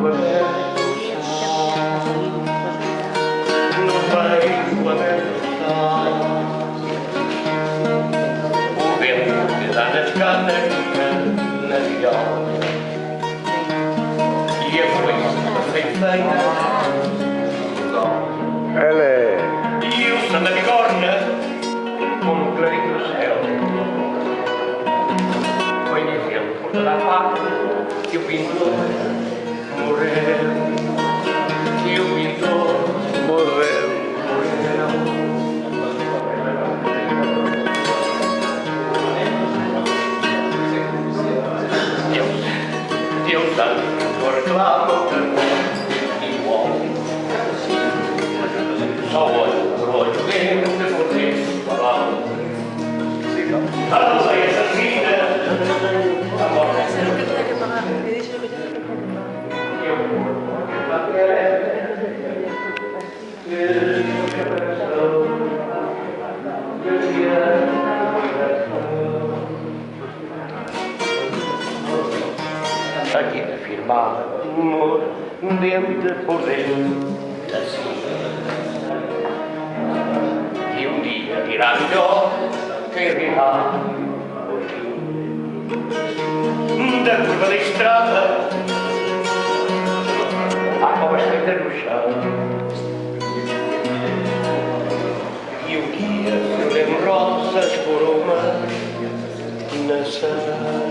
aberto no peito aberto está o vento que dá nas canas na viola e a foice feita e o samba bigorna como o clarim do céu foi dizendo por toda a parte que o pintor morreu que o pintor morreu. Deus tanto reclama igual só olho por olho dentro por dentro falar a lei assassina a morte aqui afirmava amor dente por dentro assim e um dia virá melhor quem rirá por fim da curva da estrada há cobras feitas no chão e um dia eu lembro rosas por uma nação.